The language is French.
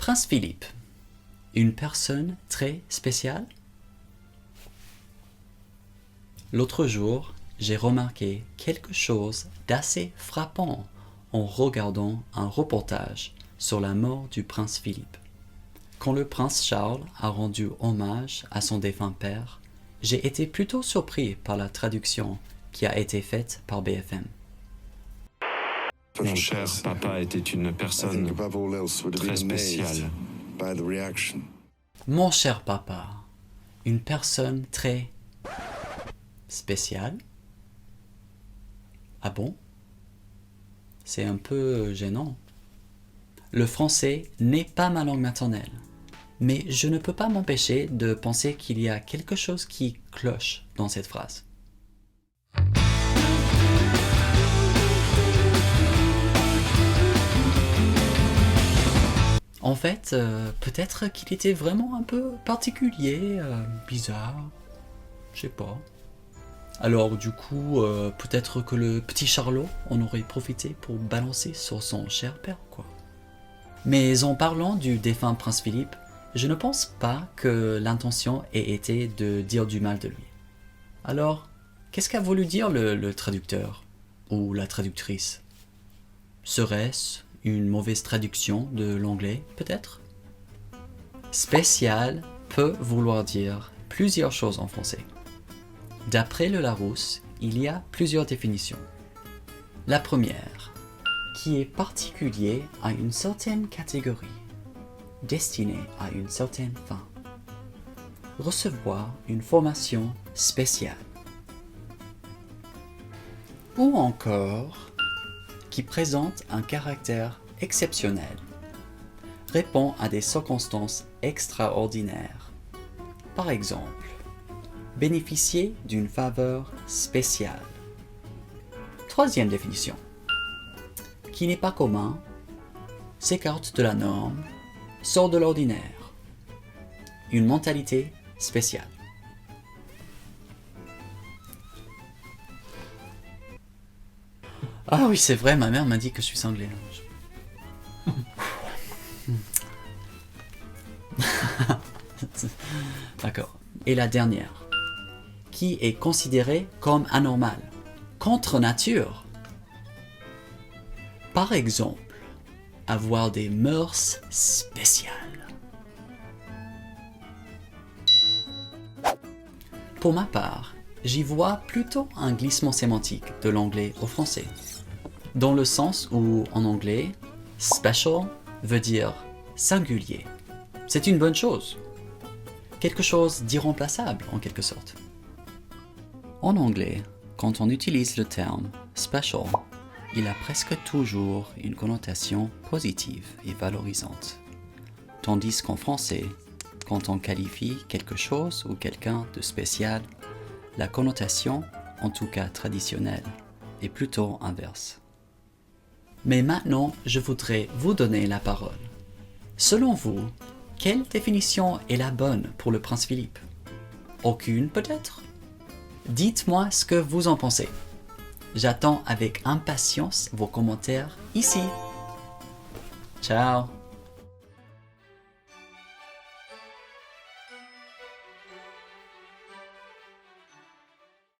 prince Philippe, une personne très spéciale? L'autre jour, j'ai remarqué quelque chose d'assez frappant en regardant un reportage sur la mort du prince Philippe. Quand le prince Charles a rendu hommage à son défunt père, j'ai été plutôt surpris par la traduction qui a été faite par BFM. Mon cher papa était une personne très spéciale. Mon cher papa, une personne très spéciale? Ah bon? C'est un peu gênant. Le français n'est pas ma langue maternelle, mais je ne peux pas m'empêcher de penser qu'il y a quelque chose qui cloche dans cette phrase. En fait, peut-être qu'il était vraiment un peu particulier, bizarre, je sais pas. Alors du coup, peut-être que le petit Charlot en aurait profité pour balancer sur son cher père, quoi. Mais en parlant du défunt prince Philippe, je ne pense pas que l'intention ait été de dire du mal de lui. Alors, qu'est-ce qu'a voulu dire le traducteur ou la traductrice? Serait-ce une mauvaise traduction de l'anglais, peut-être? Spécial peut vouloir dire plusieurs choses en français. D'après le Larousse, il y a plusieurs définitions. La première, qui est particulier à une certaine catégorie, destiné à une certaine fin. Recevoir une formation spéciale. Ou encore, qui présente un caractère exceptionnel, répond à des circonstances extraordinaires. Par exemple, bénéficier d'une faveur spéciale. Troisième définition, qui n'est pas commun, s'écarte de la norme, sort de l'ordinaire. Une mentalité spéciale. Ah oui, c'est vrai, ma mère m'a dit que je suis cinglé. D'accord. Et la dernière, qui est considérée comme anormale, contre nature. Par exemple, avoir des mœurs spéciales. Pour ma part, j'y vois plutôt un glissement sémantique de l'anglais au français, dans le sens où, en anglais, special veut dire singulier. C'est une bonne chose. Quelque chose d'irremplaçable, en quelque sorte. En anglais, quand on utilise le terme special, il a presque toujours une connotation positive et valorisante. Tandis qu'en français, quand on qualifie quelque chose ou quelqu'un de spécial, la connotation, en tout cas traditionnelle, est plutôt inverse. Mais maintenant, je voudrais vous donner la parole. Selon vous, quelle définition est la bonne pour le prince Philippe? Aucune peut-être? Dites-moi ce que vous en pensez. J'attends avec impatience vos commentaires ici. Ciao!